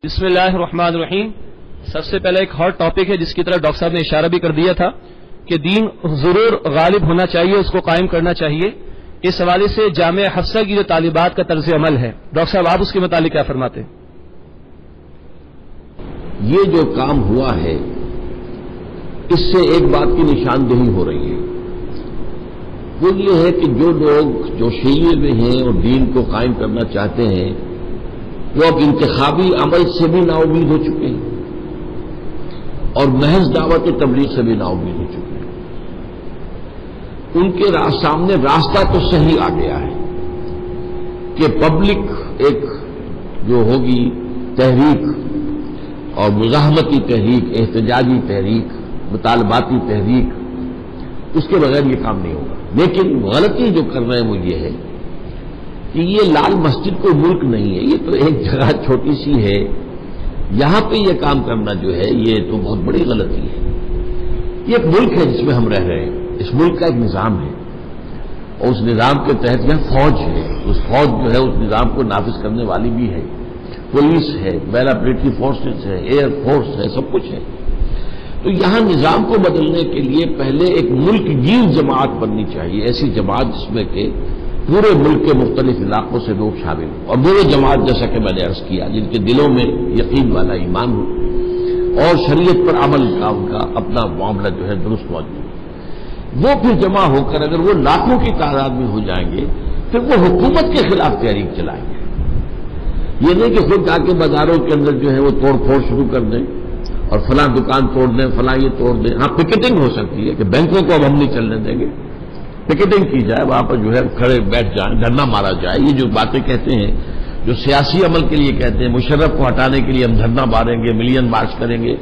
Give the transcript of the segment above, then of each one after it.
بسم اللہ الرحمن الرحیم۔ سب سے پہلے ایک ہاٹ ٹاپک ہے جس کی طرف ڈاکٹر صاحب نے اشارہ بھی کر دیا تھا کہ دین ضرور غالب ہونا چاہیے، اس کو قائم کرنا چاہیے۔ اس حوالے سے جامعہ حفصہ کی جو طالبات کا طرز عمل ہے، ڈاکٹر صاحب آپ اس کے متعلق کیا فرماتے ہیں؟ یہ جو کام ہوا ہے اس سے ایک بات کی نشاندہی ہو رہی ہے، وہ یہ ہے کہ جو لوگ جو شیعہ میں ہیں اور دین کو قائم کرنا چاہتے ہیں وہ اب انتخابی عمل سے بھی نا امید ہو چکے ہیں اور محض دعوت تبلیغ سے بھی نا امید ہو چکے ہیں۔ ان کے سامنے راستہ تو صحیح آ گیا ہے کہ پبلک ایک جو ہوگی تحریک اور مزاحمتی تحریک، احتجاجی تحریک، مطالباتی تحریک، اس کے بغیر یہ کام نہیں ہوگا۔ لیکن غلطی جو کر رہے ہیں وہ یہ ہے کہ یہ لال مسجد کوئی ملک نہیں ہے، یہ تو ایک جگہ چھوٹی سی ہے، یہاں پہ یہ کام کرنا جو ہے یہ تو بہت بڑی غلطی ہے۔ یہ ایک ملک ہے جس میں ہم رہ رہے ہیں، اس ملک کا ایک نظام ہے اور اس نظام کے تحت یہاں فوج ہے، اس فوج جو ہے اس نظام کو نافذ کرنے والی بھی ہے، پولیس ہے، پیراملٹری فورسز ہے، ایئر فورس ہے، سب کچھ ہے۔ تو یہاں نظام کو بدلنے کے لیے پہلے ایک ملک گیر جماعت بننی چاہیے، ایسی جماعت جس میں کہ پورے ملک کے مختلف علاقوں سے لوگ شامل ہوں، اور وہ جماعت جیسا کہ میں نے عرض کیا جن کے دلوں میں یقین والا ایمان ہو اور شریعت پر عمل کا ان کا اپنا معاملہ جو ہے درست موجود ہو، وہ پھر جمع ہو کر اگر وہ لاکھوں کی تعداد میں ہو جائیں گے پھر وہ حکومت کے خلاف تحریک چلائیں گے۔ یہ نہیں کہ خود جا کے بازاروں کے اندر جو ہے وہ توڑ پھوڑ شروع کر دیں اور فلاں دکان توڑ دیں، فلاں یہ توڑ دیں۔ ہاں پکیٹنگ ہو سکتی ہے کہ بینکوں کو اب ہم نہیں چلنے دیں گے، پکیٹنگ کی جائے، وہاں پر جو ہے کھڑے بیٹھ جائیں، دھرنا مارا جائے۔ یہ جو باتیں کہتے ہیں جو سیاسی عمل کے لیے کہتے ہیں، مشرف کو ہٹانے کے لیے ہم دھرنا ماریں گے، ملین مارچ کریں گے،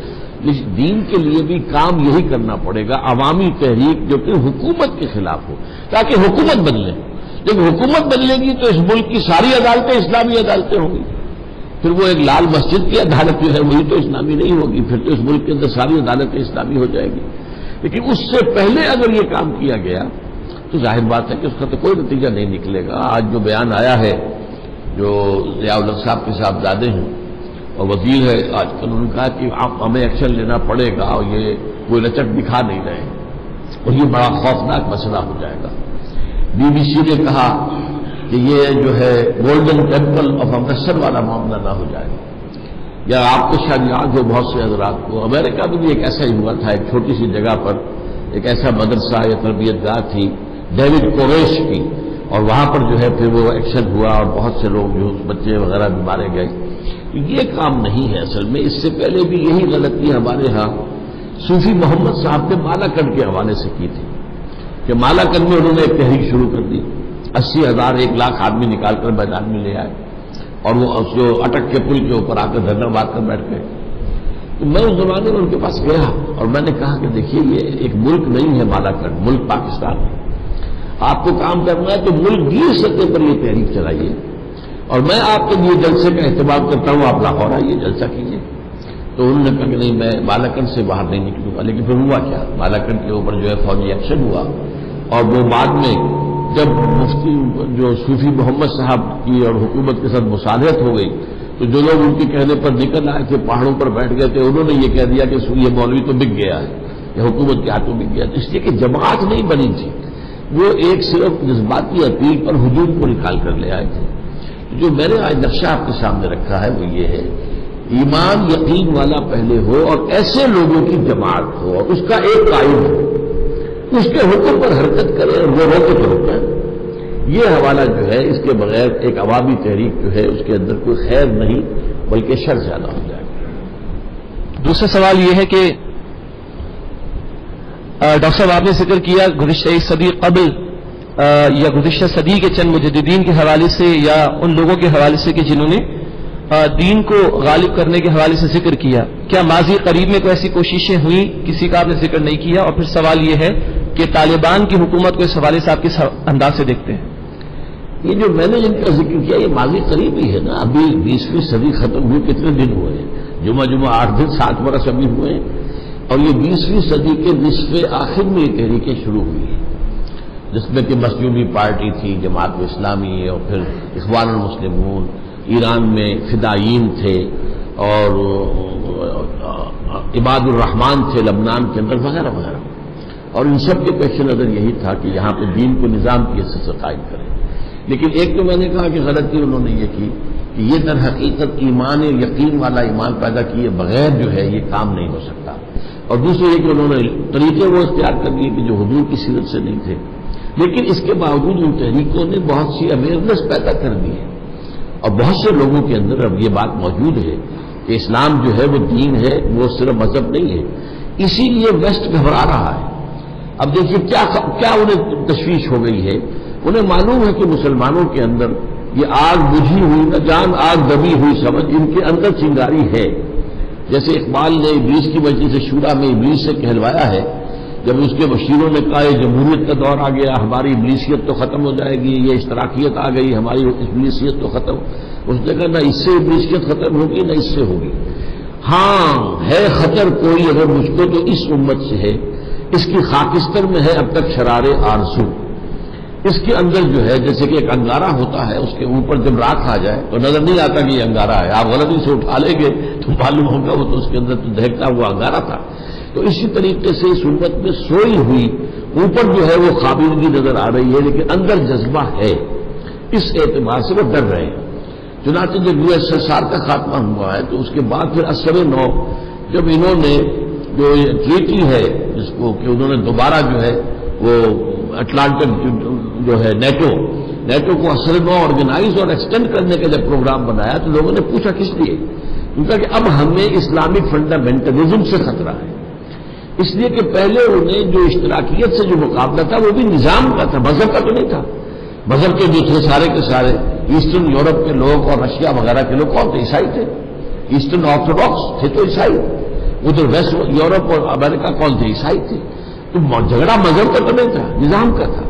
اس دین کے لیے بھی کام یہی کرنا پڑے گا، عوامی تحریک جو کہ حکومت کے خلاف ہو تاکہ حکومت بدلے۔ جب حکومت بدلے گی تو اس ملک کی ساری عدالتیں اسلامی عدالتیں ہوں گی، پھر وہ ایک لال مسجد کی عدالت جو ہے وہی تو اسلامی نہیں ہوگی، پھر تو اس ملک کے اندر ساری عدالتیں اسلامی ہو جائے گی۔ لیکن اس سے پہلے اگر یہ کام کیا گیا تو ظاہر بات ہے کہ اس کا تو کوئی نتیجہ نہیں نکلے گا۔ آج جو بیان آیا ہے جو ضیاء الحق صاحب کے صاحبزادے ہیں اور وزیر ہے، آج کل انہوں نے کہا کہ ہمیں ایکشن لینا پڑے گا اور یہ کوئی لچک دکھا نہیں رہے اور یہ بڑا خوفناک مسئلہ ہو جائے گا۔ BBC نے کہا کہ یہ جو ہے گولڈن ٹیمپل آف امرتسر والا معاملہ نہ ہو جائے گا۔ یا آپ کو شاید یاد ہو بہت سے حضرات کو، امریکہ میں بھی ایک ایسا ہی ہوا تھا، ایک چھوٹی سی جگہ پر ایک ایسا مدرسہ یا تربیت گاہ تھی ڈیوڈ کوریش کی، اور وہاں پر جو ہے پھر وہ ایکشن ہوا اور بہت سے لوگ جو بچے وغیرہ بھی مارے گئے۔ یہ کام نہیں ہے اصل میں۔ اس سے پہلے بھی یہی غلطی ہمارے ہاں صوفی محمد صاحب نے مالاکنڈ کے حوالے سے کی تھی کہ مالاکنڈ میں انہوں نے ایک تحریک شروع کر دی، 80,000 1 لاکھ آدمی نکال کر میدان میں لے آئے اور وہ جو اٹک کے پل کے اوپر آ کر دھرنا مار کر بیٹھ گئے۔ تو میں اس زمانے میں ان کے پاس گیا اور میں نے کہا کہ دیکھیے یہ ایک ملک نہیں ہے مالاکنڈ، ملک پاکستان ہے، آپ کو کام کرنا ہے تو ملک گیر سطح پر یہ تحریک چلائیے اور میں آپ کے لیے جلسے کا اہتمام کرتا ہوں، آپ لاہور آئیے جلسہ کیجیے۔ تو انہوں نے کہا کہ نہیں میں مالاکنڈ سے باہر نہیں نکلوں گا۔ لیکن پھر ہوا کیا، مالاکنڈ کے اوپر جو ہے فوجی ایکشن ہوا اور وہ بعد میں جب مفتی جو صوفی محمد صاحب کی اور حکومت کے ساتھ مصالحت ہو گئی تو جو لوگ ان کے کہنے پر نکل آئے تھے پہاڑوں پر بیٹھ گئے تھے، انہوں نے یہ کہہ دیا کہ یہ مولوی تو بک گیا ہے، یہ حکومت کے ہاتھوں بک گیا، اس لیے کہ جماعت نہیں بنی تھی، وہ ایک صرف جذباتی اپیل پر ہجوم کو نکال کر لے آئے تھے۔ جو میں نے آج نقشہ آپ کے سامنے رکھا ہے وہ یہ ہے، ایمان یقین والا پہلے ہو اور ایسے لوگوں کی جماعت ہو اور اس کا ایک قائد ہو، اس کے حکم پر حرکت کرے اور وہ روکے تو رکے۔ یہ حوالہ جو ہے اس کے بغیر ایک عوامی تحریک جو ہے اس کے اندر کوئی خیر نہیں بلکہ شر زیادہ ہو جائے گا۔ دوسرا سوال یہ ہے کہ ڈاکٹر صاحب آپ نے ذکر کیا گزشتہ ایک صدی قبل یا گزشتہ صدی کے چند مجددین کے حوالے سے یا ان لوگوں کے حوالے سے کہ جنہوں نے دین کو غالب کرنے کے حوالے سے ذکر کیا، کیا ماضی قریب میں کوئی ایسی کوششیں ہوئیں؟ کسی کا آپ نے ذکر نہیں کیا۔ اور پھر سوال یہ ہے کہ طالبان کی حکومت کو اس حوالے سے آپ کس انداز سے دیکھتے ہیں؟ یہ جو میں نے جن کا ذکر کیا یہ ماضی قریب ہی ہے نا، ابھی 20ویں صدی ختم ہوئی کتنے دن ہوئے ہیں، جمعہ 8 دن 7 برس ابھی ہوئے ہیں، اور یہ 20ویں صدی کے نصف آخر میں یہ تحریکیں شروع ہوئی ہیں جس میں کہ مسلمی پارٹی تھی، جماعت اسلامی اور پھر اخوان المسلمون، ایران میں فدائین تھے اور عباد الرحمان تھے لبنان کے اندر وغیرہ وغیرہ، اور ان سب کے پیش نظر یہی تھا کہ یہاں پہ دین کو نظام کی حیثیت سے قائم کریں۔ لیکن ایک تو میں نے کہا کہ غلطی انہوں نے یہ کی کہ یہ در حقیقت ایمان یقین والا ایمان پیدا کیے بغیر جو ہے یہ کام نہیں ہو سکتا، اور دوسرے یہ کہ انہوں نے طریقے وہ اختیار کر لیے کہ جو حضور کی سیرت سے نہیں تھے، لیکن اس کے باوجود ان تحریکوں نے بہت سی اویئرنیس پیدا کر دی ہے، اور بہت سے لوگوں کے اندر اب یہ بات موجود ہے کہ اسلام جو ہے وہ دین ہے، وہ صرف مذہب نہیں ہے۔ اسی لیے ویسٹ گھبرا رہا ہے۔ اب دیکھیے کیا انہیں تشویش ہو گئی ہے، انہیں معلوم ہے کہ مسلمانوں کے اندر یہ آگ بجھی ہوئی نہ جان آگ دبی ہوئی سمجھ ان کے اندر چنگاری ہے۔ جیسے اقبال نے ابلیس کی مجلس شورا میں ابلیس سے کہلوایا ہے، جب اس کے بشیروں نے کہا یہ جمہوریت کا دور آ گیا، ہماری ابلیسیت تو ختم ہو جائے گی، یہ اشتراکیت آ گئی، ہماری ابلیسیت تو ختم، اس نے کہا نہ اس سے ابلیسیت ختم ہوگی نہ اس سے ہوگی، ہاں ہے خطر کوئی اگر مجھ کو تو اس امت سے ہے، اس کی خاکستر میں ہے اب تک شرار آرزو۔ اس کے اندر جو ہے جیسے کہ ایک انگارہ ہوتا ہے، اس کے اوپر جب راکھ آ جائے تو نظر نہیں آتا کہ یہ انگارہ ہے، آپ غلطی سے اٹھا لیں گے تو معلوم ہوگا وہ تو اس کے اندر تو دہکتا ہوا انگارہ تھا۔ تو اسی طریقے سے اس امت میں سوئی ہوئی اوپر جو ہے وہ خابیدگی نظر آ رہی ہے، لیکن اندر جذبہ ہے، اس اعتبار سے وہ ڈر رہے ہیں۔ چنانچہ جب USSR کا خاتمہ ہوا ہے تو اس کے بعد پھر اثر نو جب انہوں نے جو ٹریٹی ہے جس کو کہ انہوں نے دوبارہ جو ہے وہ اٹلانٹک جو ہے نیٹو کو اثر نو آرگنائز اور ایکسٹینڈ کرنے کا جب پروگرام بنایا تو لوگوں نے پوچھا کس لیے؟ کیونکہ کہ اب ہمیں اسلامک فنڈامنٹلزم سے خطرہ ہے، اس لیے کہ پہلے انہیں جو اشتراکیت سے جو مقابلہ تھا وہ بھی نظام کا تھا، مذہب کا تو نہیں تھا۔ مذہب کے جو تھے سارے کے سارے ایسٹرن یورپ کے لوگ اور رشیا وغیرہ کے لوگ کون تھے؟ عیسائی تھے، ایسٹرن آرتھوڈاکس تھے تو عیسائی، ادھر ویسٹ یورپ اور امریکہ کون تھے؟ عیسائی تھے۔ تو جھگڑا مذہب کا تو نہیں تھا، نظام کا تھا۔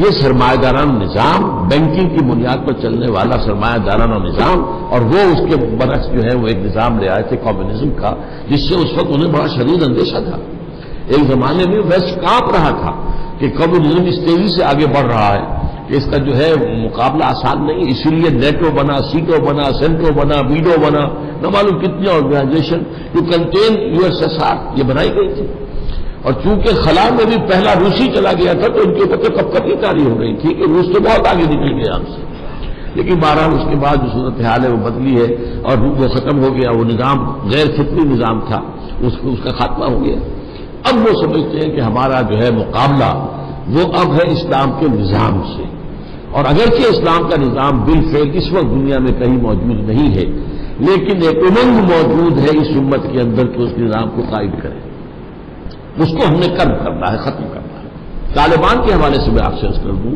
یہ سرمایہ دارانہ نظام، بینکنگ کی بنیاد پر چلنے والا سرمایہ دارانہ نظام، اور وہ اس کے برعکس جو ہے وہ ایک نظام لے آئے تھے کمیونزم کا، جس سے اس وقت انہیں بڑا شدید اندیشہ تھا۔ ایک زمانے میں ویسٹ کانپ رہا تھا کہ کمیونزم اس تیزی سے آگے بڑھ رہا ہے کہ اس کا جو ہے مقابلہ آسان نہیں، اسی لیے نیٹو بنا، سیٹو بنا، سینٹو بنا، ویڈو بنا، نہ معلوم کتنی آرگنائزیشن ٹو کنٹین USSR یہ بنائی گئی تھی۔ اور چونکہ خلا میں بھی پہلا روسی چلا گیا تھا تو ان کے اوپر تو کپکپی طاری ہو گئی تھی کہ روس تو بہت آگے نکل گیا ہم سے، لیکن بہرحال اس کے بعد جو صورتحال ہے وہ بدلی ہے اور وہ ختم ہو گیا، وہ نظام غیر فطری نظام تھا، اس کا خاتمہ ہو گیا۔ اب وہ سمجھتے ہیں کہ ہمارا جو ہے مقابلہ وہ اب ہے اسلام کے نظام سے، اور اگرچہ اسلام کا نظام بالفعل اس وقت دنیا میں کہیں موجود نہیں ہے، لیکن ایک امنگ موجود ہے اس امت کے اندر کہ اس نظام کو قائم کرے، اس کو ہم نے کرم کرنا ہے، ختم کرنا ہے۔ طالبان کے حوالے سے میں آپ سے عرض کر دوں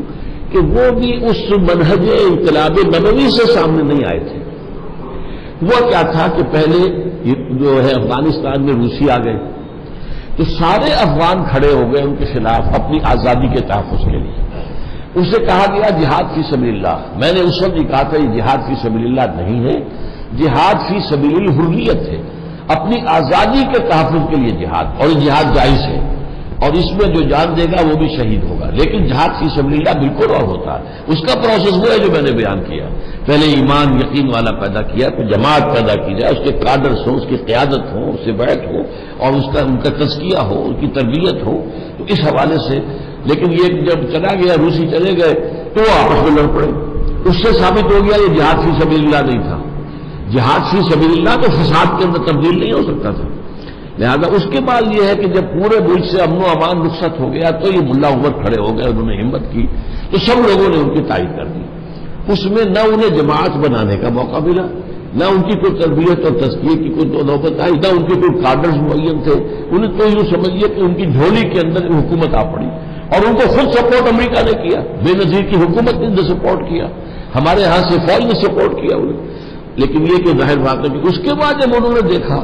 کہ وہ بھی اس منہج انقلاب نبوی سے سامنے نہیں آئے تھے۔ وہ کیا تھا کہ پہلے جو ہے افغانستان میں روسی آ گئے تو سارے افغان کھڑے ہو گئے ان کے خلاف اپنی آزادی کے تحفظ کے لیے۔ اسے کہا گیا جہاد فی سبیل اللہ۔ میں نے اس وقت یہ کہا تھا یہ جہاد فی سبیل اللہ نہیں ہے، جہاد فی سبیل الحریت ہے، اپنی آزادی کے تحفظ کے لیے جہاد، اور یہ جہاد جائز ہے اور اس میں جو جان دے گا وہ بھی شہید ہوگا، لیکن جہاد فی سبیل اللہ بالکل اور ہوتا ہے۔ اس کا پروسیس وہ ہے جو میں نے بیان کیا، پہلے ایمان یقین والا پیدا کیا، پھر جماعت پیدا کی جائے، اس کے کادرز ہوں، اس کی قیادت ہو، اس سے بیعت ہو، اور ان کا تزکیہ ہو، ان کی تربیت ہو۔ تو اس حوالے سے لیکن یہ جب چلا گیا، روسی چلے گئے تو وہ آپس میں لڑ پڑے، اس سے ثابت ہو گیا یہ جہاد فی سبیل اللہ نہیں تھا۔ جہاد فی سبیل اللہ تو فساد کے اندر تبدیل نہیں ہو سکتا تھا۔ لہذا اس کے بعد یہ ہے کہ جب پورے ملک سے امن و امان رخصت ہو گیا تو یہ ملا عمر کھڑے ہو گئے، انہوں نے ہمت کی تو سب لوگوں نے ان کی تائید کر دی۔ اس میں نہ انہیں جماعت بنانے کا موقع ملا، نہ ان کی کوئی تربیت اور تزکیے کی کوئی نوبت آئی، نہ ان کے کوئی کادرز معین تھے، انہیں تو یوں سمجھیے کہ ان کی جھولی کے اندر حکومت آ پڑی، اور ان کو خود سپورٹ امریکہ نے کیا، بے نظیر کی حکومت نے سپورٹ کیا، ہمارے ہاں سے فوج نے سپورٹ کیا انہیں۔ لیکن یہ کہ ظاہر بات ہے کہ اس کے بعد جب انہوں نے دیکھا،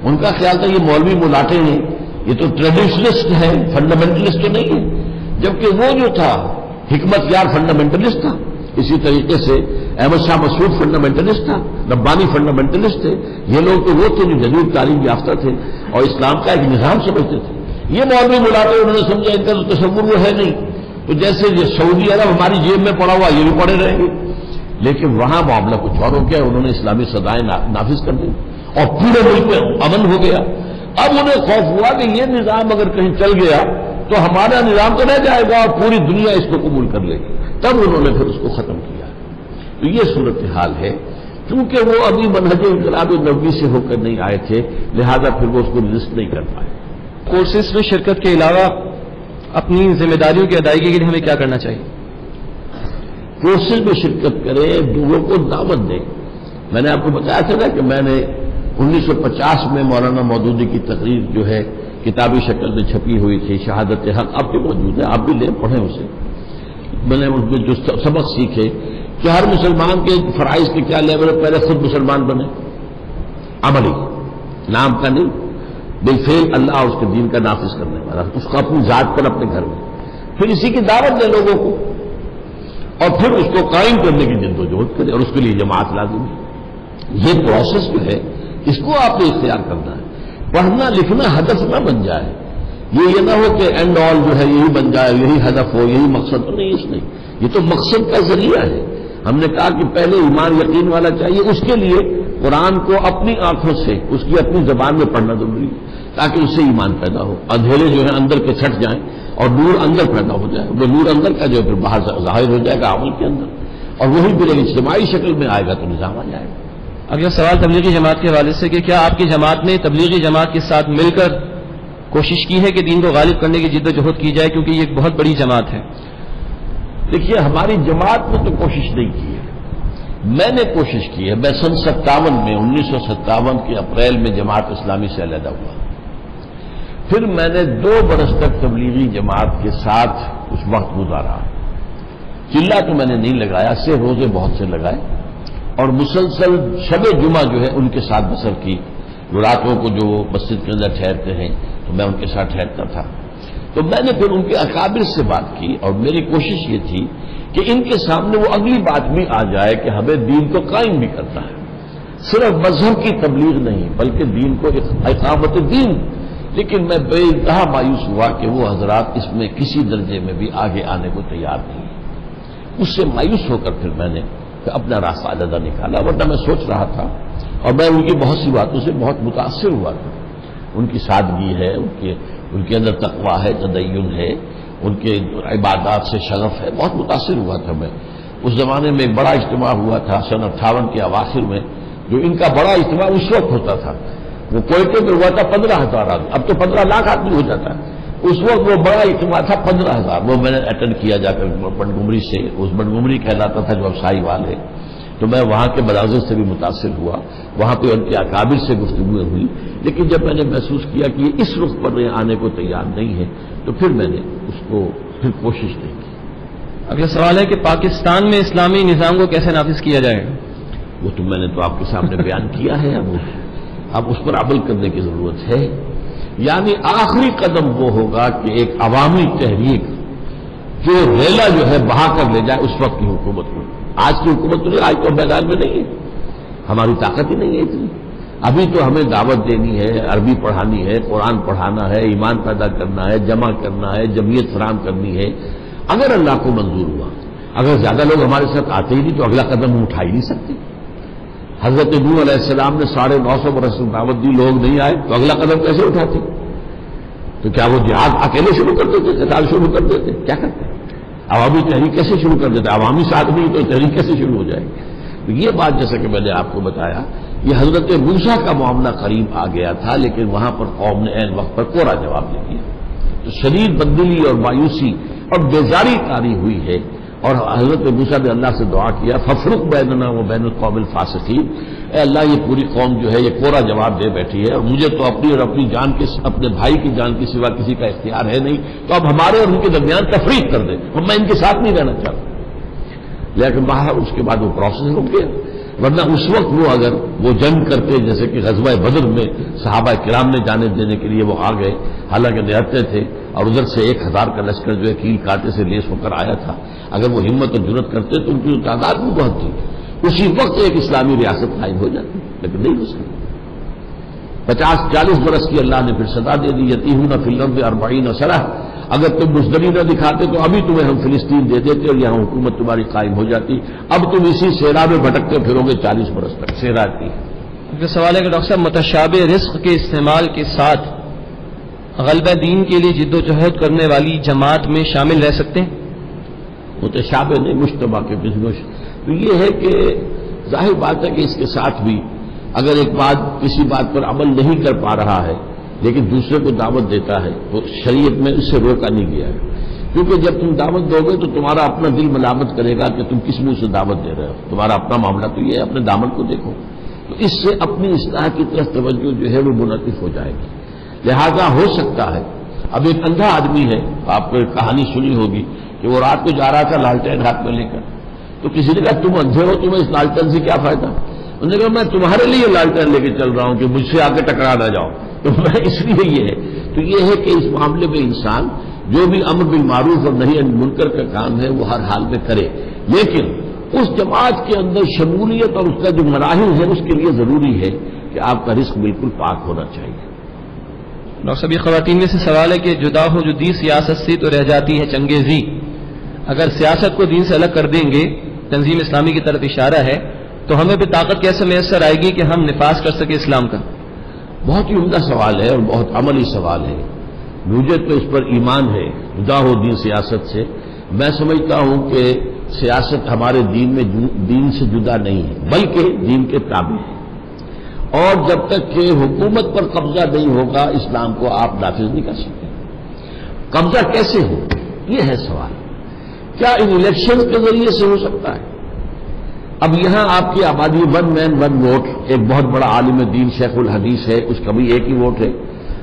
ان کا خیال تھا یہ مولوی ملاٹے ہیں، یہ تو ٹریڈیشنلسٹ ہیں، فنڈامنٹلسٹ تو نہیں ہے، جبکہ وہ جو تھا حکمت یار فنڈامنٹلسٹ تھا، اسی طریقے سے احمد شاہ مسعود فنڈامنٹلسٹ تھا، ربانی فنڈامنٹلسٹ تھے، یہ لوگ تو وہ تھے جو جدید تعلیم یافتہ تھے اور اسلام کا ایک نظام سمجھتے تھے۔ یہ مولوی ملاٹے انہوں نے سمجھا ان کا تو تصور وہ ہے نہیں، تو جیسے یہ سعودی عرب ہماری جیب میں پڑا ہوا یہ بھی پڑے رہیں گے، لیکن وہاں معاملہ کچھ اور ہو گیا، انہوں نے اسلامی سزائیں نافذ کر دی۔ اور پورے ملک میں امن ہو گیا. اب انہیں خوف ہوا کہ یہ نظام اگر کہیں چل گیا تو ہمارا نظام تو رہ جائے گا اور پوری دنیا اس کو قبول کر لے گی. تب انہوں نے پھر اس کو ختم کیا. تو یہ صورتحال ہے. کیونکہ وہ ابھی منہج انقلاب نبوی سے ہو کر نہیں آئے تھے، لہذا پھر وہ اس کو رجسٹ نہیں کر پائے. کورسز میں شرکت کے علاوہ اپنی ذمہ داریوں کی ادائیگی کے لیے ہمیں کیا کرنا چاہیے؟ کورسز میں شرکت کریں، دوسروں کو دعوت دیں. میں نے آپ کو بتایا تھا نا کہ میں نے 1950 میں مولانا مودودی کی تقریر جو ہے کتابی شکل میں چھپی ہوئی تھی، شہادت حق، اب بھی موجود ہے، آپ بھی لیں پڑھیں اسے. میں نے اس میں جو سبق سیکھے کہ ہر مسلمان کے فرائض کے کیا لیول ہے. پہلے خود مسلمان بنے، عملی، نام کا نہیں، بالفعل اللہ اور اس کے دین کا نافذ کرنے والا، اس کا اپنی ذات پر اپنے گھر میں. پھر اسی کی دعوت دے لوگوں کو، اور پھر اس کو قائم کرنے کی جدوجہد کرے، اور اس کے لیے جماعت لازم ہے. یہ پروسیس جو ہے اس کو آپ نے اختیار کرنا ہے. پڑھنا لکھنا ہدف نہ بن جائے. یہ نہ ہو کہ اینڈ آل جو ہے یہی بن جائے، یہی ہدف ہو، یہی مقصد ہو. نہیں، اس نہیں، یہ تو مقصد کا ذریعہ ہے. ہم نے کہا کہ پہلے ایمان یقین والا چاہیے. اس کے لیے قرآن کو اپنی آنکھوں سے، اس کی اپنی زبان میں پڑھنا ضروری ہے تاکہ اس سے ایمان پیدا ہو. اندھیرے جو ہے اندر کے چھٹ جائیں اور نور اندر پیدا ہو جائے. وہ نور اندر کا جو پھر باہر ظاہر ہو جائے گا عمل کے اندر، اور وہی پھر ایک اجتماعی شکل میں آئے گا تو نظام آ جائے گا. اگلا سوال تبلیغی جماعت کے حوالے سے کہ کیا آپ کی جماعت نے تبلیغی جماعت کے ساتھ مل کر کوشش کی ہے کہ دین کو غالب کرنے کی جد و جہد کی جائے، کیونکہ یہ ایک بہت بڑی جماعت ہے؟ دیکھیے، ہماری جماعت نے تو کوشش نہیں کی ہے. میں نے کوشش کی ہے. میں سن 1957 کے اپریل میں جماعت اسلامی سے علیحدہ ہوا. پھر میں نے 2 برس تک تبلیغی جماعت کے ساتھ اس وقت گزارا. چلہ تو میں نے نہیں لگایا، سے روزے بہت سے لگائے، اور مسلسل شب جمعہ جو ہے ان کے ساتھ بسر کی. راتوں کو جو مسجد کے اندر ٹھہرتے ہیں تو میں ان کے ساتھ ٹھہرتا تھا. تو میں نے پھر ان کے اکابر سے بات کی، اور میری کوشش یہ تھی کہ ان کے سامنے وہ اگلی بات بھی آ جائے کہ ہمیں دین کو قائم بھی کرنا ہے، صرف مذہب کی تبلیغ نہیں بلکہ دین کو اقامت دین. لیکن میں بے انتہا مایوس ہوا کہ وہ حضرات اس میں کسی درجے میں بھی آگے آنے کو تیار نہیں. اس سے مایوس ہو کر پھر میں نے اپنا راستہ علیحدہ نکالا. ورنہ میں سوچ رہا تھا، اور میں ان کی بہت سی باتوں سے بہت متاثر ہوا تھا. ان کی سادگی ہے، ان کے اندر تقویٰ ہے، تدین ہے، ان کے عبادات سے شغف ہے. بہت متاثر ہوا تھا میں. اس زمانے میں ایک بڑا اجتماع ہوا تھا سن 58 کے اواخر میں. جو ان کا بڑا اجتماع اس وقت ہوتا تھا وہ کوئٹے میں ہوا تھا 15,000 آدمی. اب تو 15 لاکھ آدمی ہو جاتا ہے. اس وقت وہ بڑا اجتماع تھا 15,000. وہ میں نے اٹینڈ کیا جا کر بنگمری سے. اس بنگمری کہلاتا تھا جو اب سائی وال ہے. تو میں وہاں کے مناظر سے بھی متاثر ہوا. وہاں پہ ان کے اکابر سے گفتگو ہوئی. لیکن جب میں نے محسوس کیا کہ یہ اس رخ پر آنے کو تیار نہیں ہے تو پھر میں نے اس کو پھر کوشش نہیں کی. اگلا سوال ہے کہ پاکستان میں اسلامی نظام کو کیسے نافذ کیا جائے گا؟ وہ تو میں نے تو آپ کے سامنے بیان کیا ہے. اب اس پر عمل کرنے کی ضرورت ہے. یعنی آخری قدم وہ ہوگا کہ ایک عوامی تحریک جو ریلا جو ہے بہا کر لے جائے اس وقت کی حکومت کو. آج کی حکومت تو آج تو میدان میں نہیں ہے، ہماری طاقت ہی نہیں ہے اتنی. ابھی تو ہمیں دعوت دینی ہے، عربی پڑھانی ہے، قرآن پڑھانا ہے، ایمان پیدا کرنا ہے، جمع کرنا ہے، جمعیت فراہم کرنی ہے. اگر اللہ کو منظور ہوا، اگر زیادہ لوگ ہمارے ساتھ آتے ہی نہیں تو اگلا قدم ہم اٹھا ہی نہیں سکتے. حضرت نوح علیہ السلام نے 950 برس دعوت دی، لوگ نہیں آئے تو اگلا قدم کیسے اٹھاتے؟ تو کیا وہ جہاد اکیلے شروع کر دیتے، قتال شروع کر دیتے؟ کیا کرتے؟ عوامی تحریک کیسے شروع کر دیتے؟ عوامی ساتھ نہیں تو تحریک کیسے شروع ہو جائے گی؟ تو یہ بات جیسا کہ میں نے آپ کو بتایا، یہ حضرت موسیٰ کا معاملہ قریب آ گیا تھا، لیکن وہاں پر قوم نے عین وقت پر کوڑا جواب دے دیا. تو شدید بددلی اور مایوسی اور بیزاری طاری ہوئی ہے. اور حضرت موسیٰ نے اللہ سے دعا کیا، ففرق بیننا و بین القوم الفاسقین. اے اللہ، یہ پوری قوم جو ہے یہ کوڑا جواب دے بیٹھی ہے، اور مجھے تو اپنی اور اپنی جان کے، اپنے بھائی کی جان کے سوا کسی کا اختیار ہے نہیں، تو اب ہمارے اور ان کے درمیان تفریق کر دے، اور میں ان کے ساتھ نہیں رہنا چاہتا. لیکن باہر اس کے بعد وہ پروسیس رک گیا. ورنہ اس وقت وہ اگر وہ جنگ کرتے، جیسے کہ غزوہ بدر میں صحابہ کرام نے جانے دینے کے لیے وہ آ گئے، حالانکہ نہتے تھے، اور ادھر سے 1000 کا لشکر جو ہے کیل کاٹے سے لیس ہو کر آیا تھا. اگر وہ ہمت اور جرت کرتے تو ان کی تعداد بھی بہت تھی، اسی وقت ایک اسلامی ریاست قائم ہو جاتی، لیکن نہیں ہو سکی. 50-40 برس کی اللہ نے پھر صدا دے دی، یتیہون فی الارض 40 سنہ. اگر تم بزدلی نہ دکھاتے تو ابھی تمہیں ہم فلسطین دے دیتے اور یہاں حکومت تمہاری قائم ہو جاتی. اب تم اسی صحرا میں بھٹکتے پھرو گے 40 برس تک. صحرا کی سوال ہے کہ ڈاکٹر صاحب متشابہ رزق کے استعمال کے ساتھ غلبہ دین کے لیے جد و جہد کرنے والی جماعت میں شامل رہ سکتے ہیں؟ متشابہ نہیں، مشتبہ کے بزنس. تو یہ ہے کہ ظاہر بات ہے کہ اس کے ساتھ بھی اگر ایک بات کسی بات پر عمل نہیں کر پا رہا ہے لیکن دوسرے کو دعوت دیتا ہے تو شریعت میں اس سے روکا نہیں گیا ہے. کیونکہ جب تم دعوت دو گے تو تمہارا اپنا دل ملامت کرے گا کہ تم کس منہ سے دعوت دے رہے ہو. تمہارا اپنا معاملہ تو یہ ہے، اپنے دامن کو دیکھو. تو اس سے اپنی اصلاح کی طرف توجہ جو ہے وہ منعطف ہو جائے گی. لہذا ہو سکتا ہے اب ایک اندھا آدمی ہے، آپ کو ایک کہانی سنی ہوگی کہ وہ رات کو جا رہا تھا لالٹین ہاتھ میں لے کر. تو کسی نے کہا تم اندھے ہو، تمہیں اس لالٹین سے کیا فائدہ؟ انہوں نے کہا میں تمہارے لیے لالٹین لے کے چل رہا ہوں کہ مجھ سے آ کے ٹکرا نہ جاؤ. تو میں اس لیے یہ ہے. تو یہ ہے کہ اس معاملے میں انسان جو بھی امر بالمعروف اور نہی عن المنکر کا کام ہے وہ ہر حال میں کرے، لیکن اس جماعت کے اندر شمولیت اور اس کا جو مراحل ہے اس کے لیے ضروری ہے کہ آپ کا رزق بالکل پاک ہونا چاہیے. ڈاکٹر صاحب یہ خواتین میں سے سوال ہے کہ جدا ہو جو دی سیاست سے تو رہ جاتی ہے چنگیزی. اگر سیاست کو دین سے الگ کر دیں گے، تنظیم اسلامی کی طرف اشارہ ہے، تو ہمیں بھی طاقت کیسے میسر آئے گی کہ ہم نفاذ کر سکیں اسلام کا؟ بہت ہی عمدہ سوال ہے اور بہت عملی سوال ہے. مجھے تو اس پر ایمان ہے جدا ہو دین سیاست سے. میں سمجھتا ہوں کہ سیاست ہمارے دین میں دین سے جدا نہیں ہے بلکہ دین کے تابع ہے، اور جب تک کہ حکومت پر قبضہ نہیں ہوگا اسلام کو آپ نافذ نہیں کر سکتے. قبضہ کیسے ہو یہ ہے سوال. کیا ان الیکشن کے ذریعے سے ہو سکتا ہے؟ اب یہاں آپ کی آبادی 1 مین 1 ووٹ. ایک بہت بڑا عالم دین شیخ الحدیث ہے، اس کا بھی ایک ہی ووٹ ہے،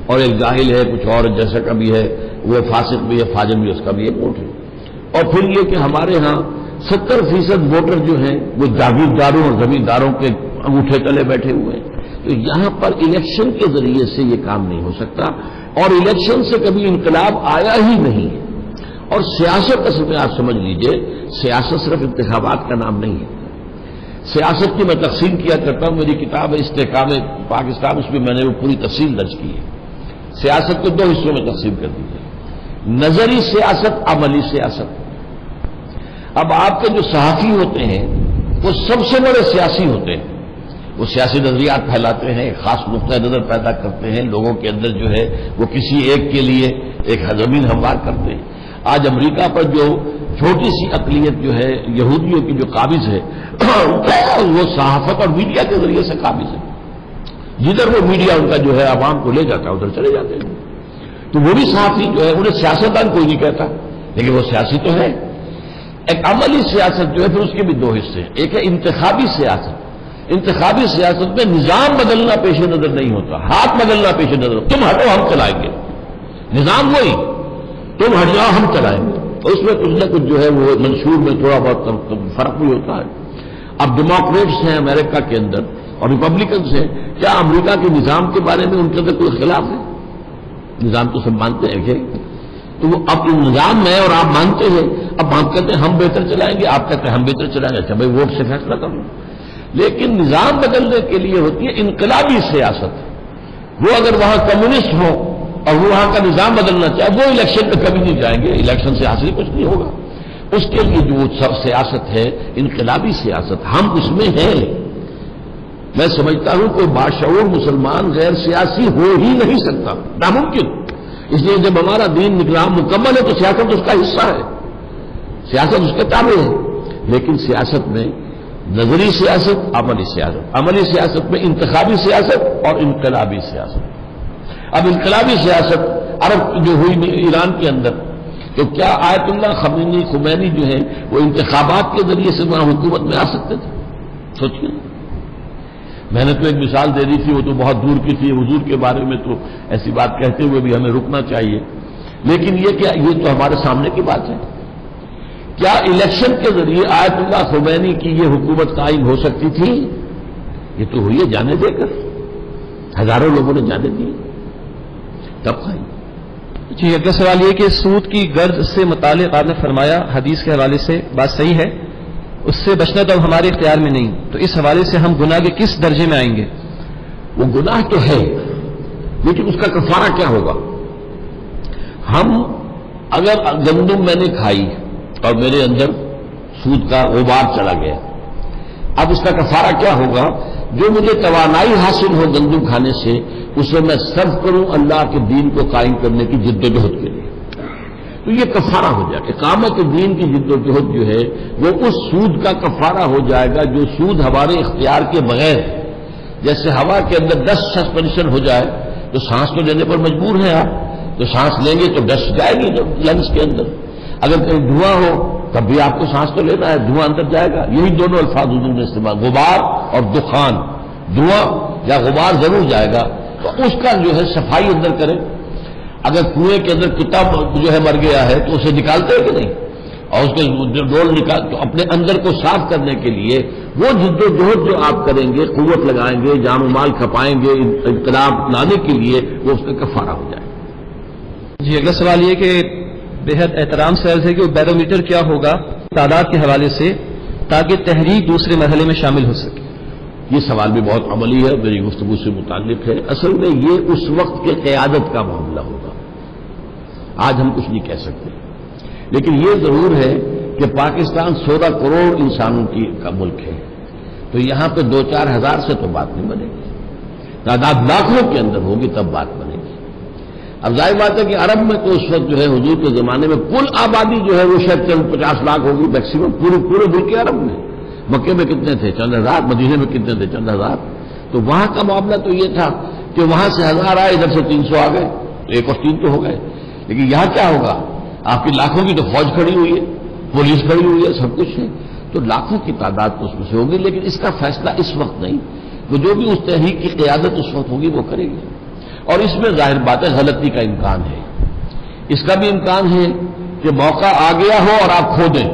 اور ایک جاہل ہے کچھ اور جیسا کا بھی ہے، وہ فاسق بھی ہے فاجر بھی، اس کا بھی ایک ووٹ ہے. اور پھر یہ کہ ہمارے ہاں 70% ووٹر جو ہیں وہ جاگیرداروں اور زمینداروں کے انگوٹھے تلے بیٹھے ہوئے ہیں. تو یہاں پر الیکشن کے ذریعے سے یہ کام نہیں ہو سکتا، اور الیکشن سے کبھی انقلاب آیا ہی نہیں ہے. اور سیاست اصل میں آپ سمجھ لیجئے، سیاست صرف انتخابات کا نام نہیں ہے. سیاست کی میں تقسیم کیا کرتا ہوں، میری کتاب ہے استحکام پاکستان، اس میں میں نے وہ پوری تفصیل درج کی ہے. سیاست کو 2 حصوں میں تقسیم کر دی ہے، نظری سیاست، عملی سیاست. اب آپ کے جو صحافی ہوتے ہیں وہ سب سے بڑے سیاسی ہوتے ہیں. وہ سیاسی نظریات پھیلاتے ہیں، خاص نقطۂ نظر پیدا کرتے ہیں، لوگوں کے اندر جو ہے وہ کسی ایک کے لیے ایک زمین ہموار کرتے ہیں. آج امریکہ پر جو چھوٹی سی اقلیت جو ہے یہودیوں کی جو قابض ہے وہ صحافت اور میڈیا کے ذریعے سے قابض ہے. جدھر وہ میڈیا ان کا جو ہے عوام کو لے جاتا ہے ادھر چلے جاتے ہیں. تو وہ بھی صحافی جو ہے انہیں سیاستدان کوئی نہیں کہتا، لیکن وہ سیاسی تو ہے. ایک عملی سیاست جو ہے پھر اس کے بھی 2 حصے ہیں. ایک ہے انتخابی سیاست. انتخابی سیاست میں نظام بدلنا پیش نظر نہیں ہوتا، ہاتھ بدلنا پیش نظر. تم ہٹو ہم چلائیں گے، نظام وہی، تم ہٹ جاؤ ہم چلائیں گے. اس میں کچھ نہ کچھ جو ہے وہ منشور میں تھوڑا بہت فرق بھی ہوتا ہے. اب ڈیموکریٹس ہیں امریکہ کے اندر اور ریپبلکنس ہیں، کیا امریکہ کے نظام کے بارے میں ان کے اندر کوئی خلاف ہے؟ نظام تو سب مانتے ہیں کہ تو وہ اب نظام ہے اور آپ مانتے ہیں. اب ہم کہتے ہیں ہم بہتر چلائیں گے، آپ کہتے ہیں ہم بہتر چلائیں گے. اچھا بھائی ووٹ سے فیصلہ کر لو. لیکن نظام بدلنے کے لیے ہوتی ہے انقلابی سیاست. وہ اگر وہاں کمیونسٹ ہو اور وہ وہاں کا نظام بدلنا چاہے وہ الیکشن پہ کبھی نہیں جائیں گے، الیکشن سے حاصل کچھ نہیں ہوگا. اس کے لیے جو سب سیاست ہے انقلابی سیاست، ہم اس میں ہیں. میں سمجھتا ہوں کوئی باشعور مسلمان غیر سیاسی ہو ہی نہیں سکتا، ناممکن. اس لیے جب ہمارا دین نظام مکمل ہے تو سیاست اس کا حصہ ہے، سیاست اس کے تابع ہے. لیکن سیاست میں نظری سیاست، عملی سیاست. عملی سیاست میں انتخابی سیاست اور انقلابی سیاست. اب انقلابی سیاست عرب جو ہوئی ایران کے اندر، تو کیا آیت اللہ خمینی جو ہیں وہ انتخابات کے ذریعے سے وہاں حکومت میں آ سکتے تھے؟ سوچیے. میں نے تو ایک مثال دے دی تھی، وہ تو بہت دور کی تھی. حضور کے بارے میں تو ایسی بات کہتے ہوئے بھی ہمیں رکنا چاہیے. لیکن یہ تو ہمارے سامنے کی بات ہے. کیا الیکشن کے ذریعے آیت اللہ خمینی کی یہ حکومت قائم ہو سکتی تھی؟ یہ تو ہوئی ہے جانے دے کر، ہزاروں لوگوں نے جانے دی تب قائم. جی اگلا سوال یہ کہ سود کی گرد سے متعلق آپ نے فرمایا حدیث کے حوالے سے بات صحیح ہے، اس سے بچنا تو ہمارے اختیار میں نہیں، تو اس حوالے سے ہم گناہ کے کس درجے میں آئیں گے؟ وہ گناہ تو ہے لیکن اس کا کفارہ کیا ہوگا؟ ہم اگر گندم میں نے کھائی اور میرے اندر سود کا غبار چلا گیا، اب اس کا کفارہ کیا ہوگا؟ جو مجھے توانائی حاصل ہو گندم کھانے سے اسے میں صرف کروں اللہ کے دین کو قائم کرنے کی جد و جہد کے لیے، تو یہ کفارہ ہو جائے گا۔ اقامت دین کی جد و جہد جو ہے وہ اس سود کا کفارہ ہو جائے گا جو سود ہمارے اختیار کے بغیر، جیسے ہوا کے اندر ڈسٹ سسپینشن ہو جائے تو سانس تو لینے پر مجبور ہیں آپ، تو سانس لیں گے تو ڈسٹ جائے گی لنگس کے اندر، اگر کہیں دھواں ہو تب بھی آپ کو سانس تو لینا ہے، دھواں اندر جائے گا۔ یہی دونوں الفاظ حضور نے استعمال، غبار اور دخان، دھواں یا غبار ضرور جائے گا، تو اس کا جو ہے صفائی اندر کریں۔ اگر کنویں کے اندر کتا جو ہے مر گیا ہے تو اسے نکالتے ہیں کہ نہیں، اور اس کے ڈول نکال تو اپنے اندر کو صاف کرنے کے لیے وہ جد و جہد جو آپ کریں گے، قوت لگائیں گے، جان و مال کھپائیں گے انقلاب لانے کے لیے، وہ اس کا کفارہ ہو جائے۔ جی اگلا سوال یہ کہ بےحد احترام سے عرض ہے کہ وہ بیرومیٹر کیا ہوگا تعداد کے حوالے سے تاکہ تحریک دوسرے مرحلے میں شامل ہو سکے؟ یہ سوال بھی بہت عملی ہے، میری گفتگو سے متعلق ہے۔ اصل میں یہ اس وقت کے قیادت کا معاملہ ہوگا، آج ہم کچھ نہیں کہہ سکتے، لیکن یہ ضرور ہے کہ پاکستان 16 کروڑ انسانوں کا ملک ہے، تو یہاں پہ 2-4 ہزار سے تو بات نہیں بنے گی، تعداد لاکھوں کے اندر ہوگی تب بات بنے گی۔ اب ظاہر بات ہے کہ عرب میں تو اس وقت جو ہے حضور کے زمانے میں کل آبادی جو ہے وہ شاید 50 لاکھ ہوگی میکسیمم، پورے ملک عرب میں۔ مکے میں کتنے تھے؟ چند ہزار، مدینے میں کتنے تھے؟ چند ہزار۔ تو وہاں کا معاملہ تو یہ تھا کہ وہاں سے 1000 آئے، ادھر سے 300 آ گئے، تو 1 اور 3 تو ہو گئے، لیکن یہاں کیا ہوگا؟ آپ کی لاکھوں کی تو فوج کھڑی ہوئی ہے، پولیس کھڑی ہوئی ہے، سب کچھ ہے، تو لاکھوں کی تعداد تو اس میں سے ہوگی، لیکن اس کا فیصلہ اس وقت نہیں، وہ جو بھی اس تحریک کی قیادت اس وقت ہوگی وہ کرے گی، اور اس میں ظاہر بات ہے غلطی کا امکان ہے، اس کا بھی امکان ہے کہ موقع آ گیا ہو اور آپ کھو دیں،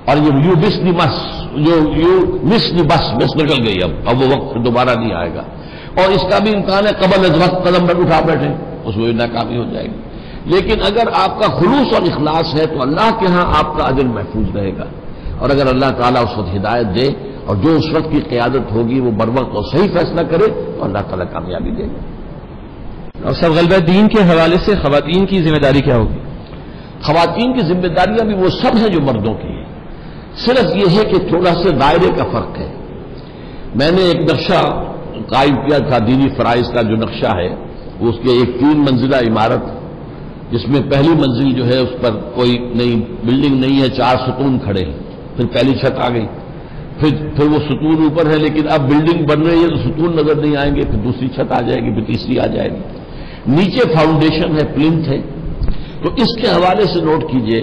اور یہ یو مس بس نکل گئی، اب وہ وقت دوبارہ نہیں آئے گا، اور اس کا بھی امکان ہے قبل از وقت قدم پر اٹھا بیٹھے، اس میں ناکامی ہو جائے گی، لیکن اگر آپ کا خلوص اور اخلاص ہے تو اللہ کے ہاں آپ کا اجر محفوظ رہے گا، اور اگر اللہ تعالیٰ اس وقت ہدایت دے اور جو اس وقت کی قیادت ہوگی وہ بر وقت اور صحیح فیصلہ کرے تو اللہ تعالیٰ کامیابی دے گا۔ اور سب غلبہ دین کے حوالے سے خواتین کی ذمہ داری کیا ہوگی؟ خواتین کی ذمہ داریاں بھی وہ سب ہیں جو مردوں کی ہیں، صرف یہ ہے کہ تھوڑا سا دائرے کا فرق ہے۔ میں نے ایک نقشہ قائم کیا تھا دینی فرائض کا، جو نقشہ ہے وہ اس کے ایک 3 منزلہ عمارت، جس میں پہلی منزل جو ہے اس پر کوئی نئی بلڈنگ نہیں ہے، 4 ستون کھڑے ہیں، پھر پہلی چھت آ گئی، پھر وہ ستون اوپر ہے لیکن اب بلڈنگ بن رہی ہے تو ستون نظر نہیں آئیں گے، پھر دوسری چھت آ جائے گی، پھر تیسری آ جائے گی، نیچے فاؤنڈیشن ہے، پلنتھ ہے۔ تو اس کے حوالے سے نوٹ کیجئے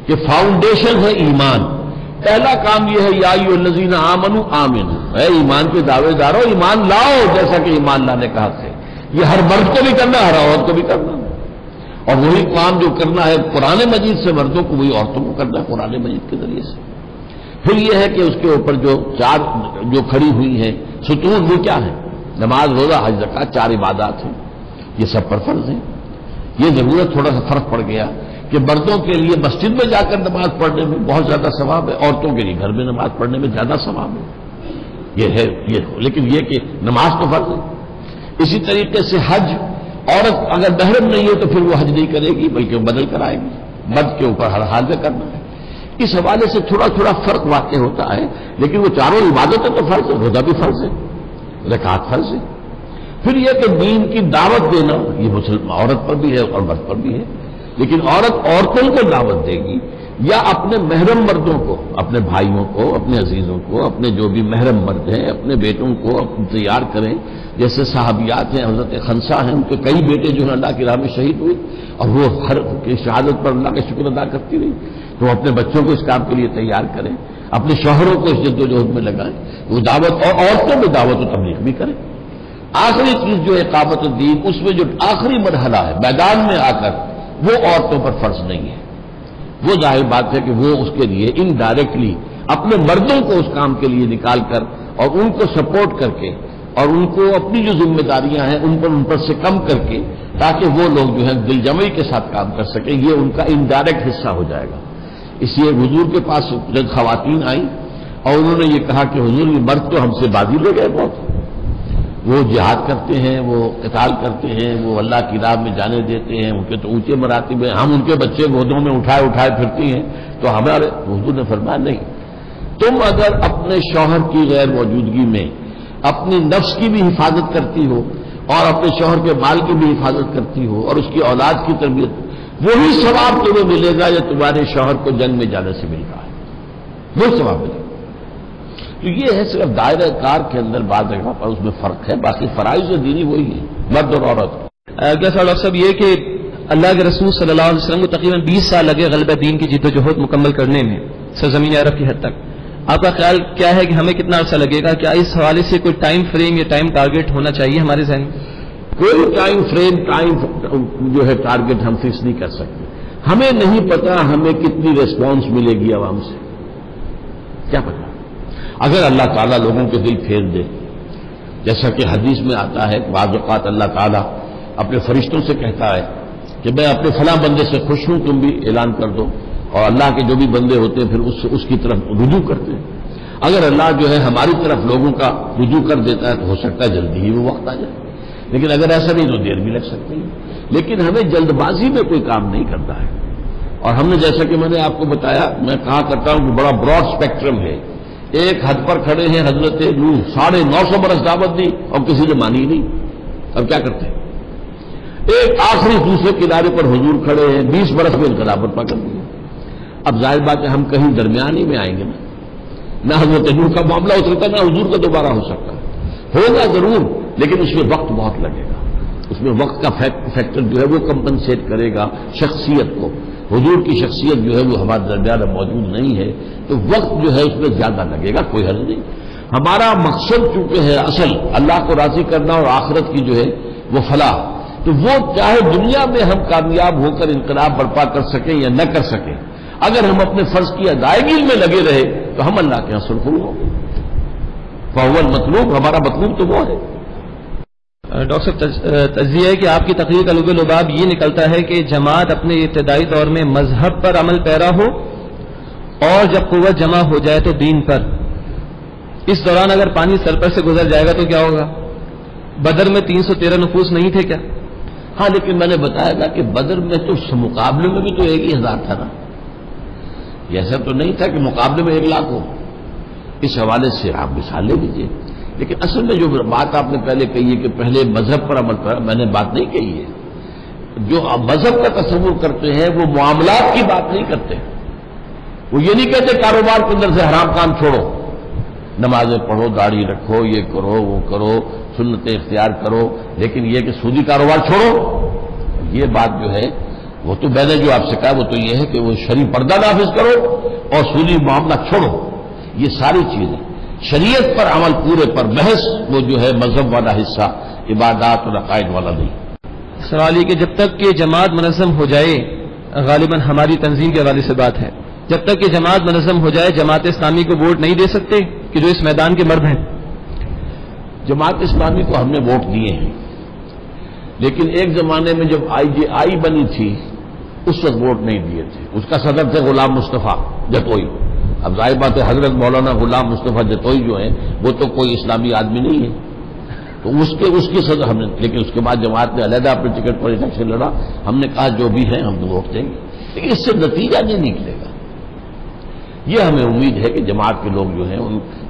کہ فاؤنڈیشن ہے ایمان، پہلا کام یہ ہے یا ایھا الذین آمنوا آمنوا، اے ایمان کے دعوے دارو ایمان لاؤ، جیسا کہ ایمان لانے کا حق ہے، یہ ہر مرد کو بھی کرنا، ہر عورت کو بھی کرنا، اور وہی کام جو کرنا ہے قرآن مجید سے مردوں کو وہی عورتوں کو کرنا ہے قرآن مجید کے ذریعے سے۔ پھر یہ ہے کہ اس کے اوپر جو 4 جو کھڑی ہوئی ہیں ستون، وہ کیا ہے؟ نماز، روزہ، حج، زکوٰۃ، 4 عبادات ہیں، یہ سب پر فرض ہیں۔ یہ ضرورت تھوڑا سا فرق پڑ گیا کہ مردوں کے لیے مسجد میں جا کر نماز پڑھنے میں بہت زیادہ ثواب ہے، عورتوں کے لیے گھر میں نماز پڑھنے میں زیادہ ثواب ہے، یہ ہے یہ، لیکن یہ کہ نماز تو فرض ہے۔ اسی طریقے سے حج، عورت اگر محرم نہیں ہے تو پھر وہ حج نہیں کرے گی بلکہ وہ بدل کر آئے گی، مرد کے اوپر ہر حال میں کرنا ہے۔ اس حوالے سے تھوڑا فرق واقع ہوتا ہے، لیکن وہ 4 عبادتیں تو فرض ہے، روزہ بھی فرض ہے، زکوٰۃ فرض ہے۔ پھر یہ کہ دین کی دعوت دینا، یہ مسلم عورت پر بھی ہے اور مرد پر بھی ہے، لیکن عورت عورتوں کو دعوت دے گی یا اپنے محرم مردوں کو، اپنے بھائیوں کو، اپنے عزیزوں کو، اپنے جو بھی محرم مرد ہیں اپنے بیٹوں کو تیار کریں، جیسے صحابیات ہیں، حضرت خنسا ہیں، ان کے کئی بیٹے جو ہیں اللہ کی راہ میں شہید ہوئے اور وہ ہر شہادت پر اللہ کا شکر ادا کرتی رہی، تو اپنے بچوں کو اس کام کے لیے تیار کریں، اپنے شوہروں کو اس جد و جہد میں لگائیں، وہ دعوت، اور عورتوں میں دعوت و تبلیغ بھی کریں۔ آخری چیز جو اقامت الدین، اس میں جو آخری مرحلہ ہے میدان میں آ کر، وہ عورتوں پر فرض نہیں ہے، وہ ظاہر بات ہے کہ وہ اس کے لیے انڈائریکٹلی اپنے مردوں کو اس کام کے لیے نکال کر اور ان کو سپورٹ کر کے اور ان کو اپنی جو ذمہ داریاں ہیں ان پر سے کم کر کے، تاکہ وہ لوگ جو ہیں دل جمعی کے ساتھ کام کر سکیں، یہ ان کا انڈائریکٹ حصہ ہو جائے گا۔ اس لیے حضور کے پاس جب خواتین آئیں اور انہوں نے یہ کہا کہ حضور یہ مرد تو ہم سے بازی لے گئے بہت، وہ جہاد کرتے ہیں، وہ قتال کرتے ہیں، وہ اللہ کی راہ میں جانے دیتے ہیں، ان کے تو اونچے مراتب ہیں، ہم ان کے بچے گودوں میں اٹھائے پھرتی ہیں، تو ہمارے حضور نے فرمایا نہیں، تم اگر اپنے شوہر کی غیر موجودگی میں اپنی نفس کی بھی حفاظت کرتی ہو اور اپنے شوہر کے مال کی بھی حفاظت کرتی ہو اور اس کی اولاد کی تربیت، وہی ثواب تمہیں ملے گا یا تمہارے شوہر کو جنگ میں جانے سے مل رہا ہے، وہی ثواب ملے گا۔ تو یہ ہے صرف دائرہ کار کے اندر بعض جگہ پر اس میں فرق ہے، باقی فرائض دینی وہی ہے، مرد اور عورت۔ اگلا سوال ڈاکٹر صاحب یہ کہ اللہ کے رسول صلی اللہ علیہ وسلم کو تقریباً 20 سال لگے غلبہ دین کی جد و جہد مکمل کرنے میں سرزمین عرب کی حد تک، آپ کا خیال کیا ہے کہ ہمیں کتنا عرصہ لگے گا؟ کیا اس حوالے سے کوئی ٹائم فریم یا ٹائم ٹارگیٹ ہونا چاہیے ہمارے ذہن میں؟ کوئی ٹائم فریم جو ہے ٹارگیٹ ہم فکس نہیں کر سکتے، ہمیں نہیں پتا ہمیں کتنی ریسپانس ملے گی عوام سے، کیا پتا۔ اگر اللہ تعالیٰ لوگوں کے دل پھیر دے، جیسا کہ حدیث میں آتا ہے کہ بعض اوقات اللہ تعالیٰ اپنے فرشتوں سے کہتا ہے کہ میں اپنے فلاں بندے سے خوش ہوں، تم بھی اعلان کر دو، اور اللہ کے جو بھی بندے ہوتے ہیں پھر اس کی طرف رجوع کرتے ہیں۔ اگر اللہ جو ہے ہماری طرف لوگوں کا رجوع کر دیتا ہے تو ہو سکتا ہے جلدی ہی وہ وقت آ جائے، لیکن اگر ایسا نہیں تو دیر بھی لگ سکتی ہے۔ لیکن ہمیں جلد بازی میں کوئی کام نہیں کرنا ہے، اور ہم نے جیسا کہ میں نے آپ کو بتایا، میں کہا کرتا ہوں کہ بڑا براڈ اسپیکٹرم ہے۔ ایک حد پر کھڑے ہیں حضرت نوح، 950 برس دعوت دی اور کسی نے مانی نہیں، اب کیا کرتے ہیں؟ ایک آخری دوسرے کنارے پر حضور کھڑے ہیں، 20 برس میں انقلاب برپا کر دیا۔ اب ظاہر بات ہے ہم کہیں درمیان ہی میں آئیں گے نہ حضرت نوح کا معاملہ ہو سکتا نہ حضور کا دوبارہ ہو سکتا، ہوگا ضرور لیکن اس میں وقت بہت لگے گا، اس میں وقت کا فیکٹر جو ہے وہ کمپنسیٹ کرے گا شخصیت کو۔ حضور کی شخصیت جو ہے وہ ہمارے درمیان موجود نہیں ہے، تو وقت جو ہے اس میں زیادہ لگے گا، کوئی حرج نہیں۔ ہمارا مقصد چونکہ ہے اصل اللہ کو راضی کرنا اور آخرت کی جو ہے وہ فلاح، تو وہ چاہے دنیا میں ہم کامیاب ہو کر انقلاب برپا کر سکیں یا نہ کر سکیں، اگر ہم اپنے فرض کی ادائیگی میں لگے رہے تو ہم اللہ کے یہاں سرخرو ہوں گے۔ فاول مطلوب، ہمارا مطلوب تو وہ ہے۔ ڈاکٹر صاحب تجزیہ ہے کہ آپ کی تقریر کا لب لباب یہ نکلتا ہے کہ جماعت اپنے ابتدائی دور میں مذہب پر عمل پیرا ہو اور جب قوت جمع ہو جائے تو دین پر، اس دوران اگر پانی سر پر سے گزر جائے گا تو کیا ہوگا؟ بدر میں 313 نفوس نہیں تھے کیا؟ ہاں لیکن میں نے بتایا تھا کہ بدر میں تو مقابلے میں بھی تو 1,000 تھا نا، ایسا تو نہیں تھا کہ مقابلے میں 1,00,000 ہو۔ اس حوالے سے آپ مثال لے لیجیے، لیکن اصل میں جو بات آپ نے پہلے کہی ہے کہ پہلے مذہب پر عمل پر، میں نے بات نہیں کہی ہے۔ جو مذہب کا تصور کرتے ہیں وہ معاملات کی بات نہیں کرتے، وہ یہ نہیں کہتے کاروبار کے اندر سے حرام کام چھوڑو، نمازیں پڑھو، داڑھی رکھو، یہ کرو وہ کرو، سنتیں اختیار کرو، لیکن یہ کہ سودی کاروبار چھوڑو، یہ بات جو ہے وہ تو میں نے جو آپ سے کہا وہ تو یہ ہے کہ وہ شرعی پردہ نافذ کرو اور سودی معاملہ چھوڑو، یہ ساری چیزیں شریعت پر عمل پورے پر بحث، وہ جو ہے مذہب والا حصہ، عبادات اور عقائد والا نہیں۔ سوال یہ کہ جب تک کہ جماعت منظم ہو جائے، غالباً ہماری تنظیم کے حوالے سے بات ہے، جب تک کہ جماعت منظم ہو جائے جماعت اسلامی کو ووٹ نہیں دے سکتے کہ جو اس میدان کے مرد ہیں؟ جماعت اسلامی کو ہم نے ووٹ دیے ہیں، لیکن ایک زمانے میں جب IJI بنی تھی اس وقت ووٹ نہیں دیے تھے، اس کا صدر تھے غلام مصطفیٰ جتوئی۔ اب ظاہر بات ہے حضرت مولانا غلام مصطفیٰ جتوئی جو ہیں وہ تو کوئی اسلامی آدمی نہیں ہے، تو اس کی صدر ہم نے، لیکن اس کے بعد جماعت نے علیحدہ اپنے ٹکٹ پر الیکشن لڑا، ہم نے کہا جو بھی ہے ہم تو ووٹ دیں گے، لیکن اس سے نتیجہ نہیں نکلے گا۔ یہ ہمیں امید ہے کہ جماعت کے لوگ جو ہیں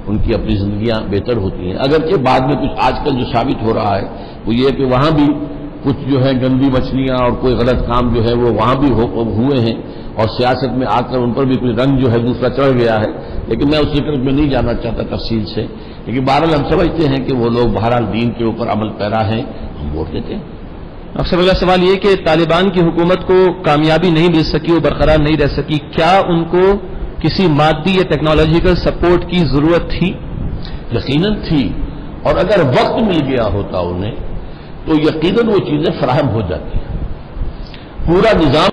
ان کی اپنی زندگیاں بہتر ہوتی ہیں، اگرچہ بعد میں کچھ آج کل جو ثابت ہو رہا ہے وہ یہ کہ وہاں بھی کچھ جو ہے گندی مچھلیاں اور کوئی غلط کام جو ہے وہ وہاں بھی ہوئے ہیں، اور سیاست میں آ کر ان پر بھی کچھ رنگ جو ہے دوسرا چڑھ گیا ہے، لیکن میں اس ذکر میں نہیں جانا چاہتا تفصیل سے، لیکن بہرحال ہم سمجھتے ہیں کہ وہ لوگ بہرحال دین کے اوپر عمل پیرا ہیں، ہم ووٹ دیتے ہیں۔ اکثر اگلا سوال یہ کہ طالبان کی حکومت کو کامیابی نہیں مل سکی، وہ برقرار نہیں رہ سکی، کیا ان کو کسی مادی یا ٹیکنالوجیکل سپورٹ کی ضرورت تھی؟ یقیناً تھی، اور اگر وقت مل گیا ہوتا انہیں تو یقیناً وہ چیزیں فراہم ہو جاتی ہیں۔ پورا نظام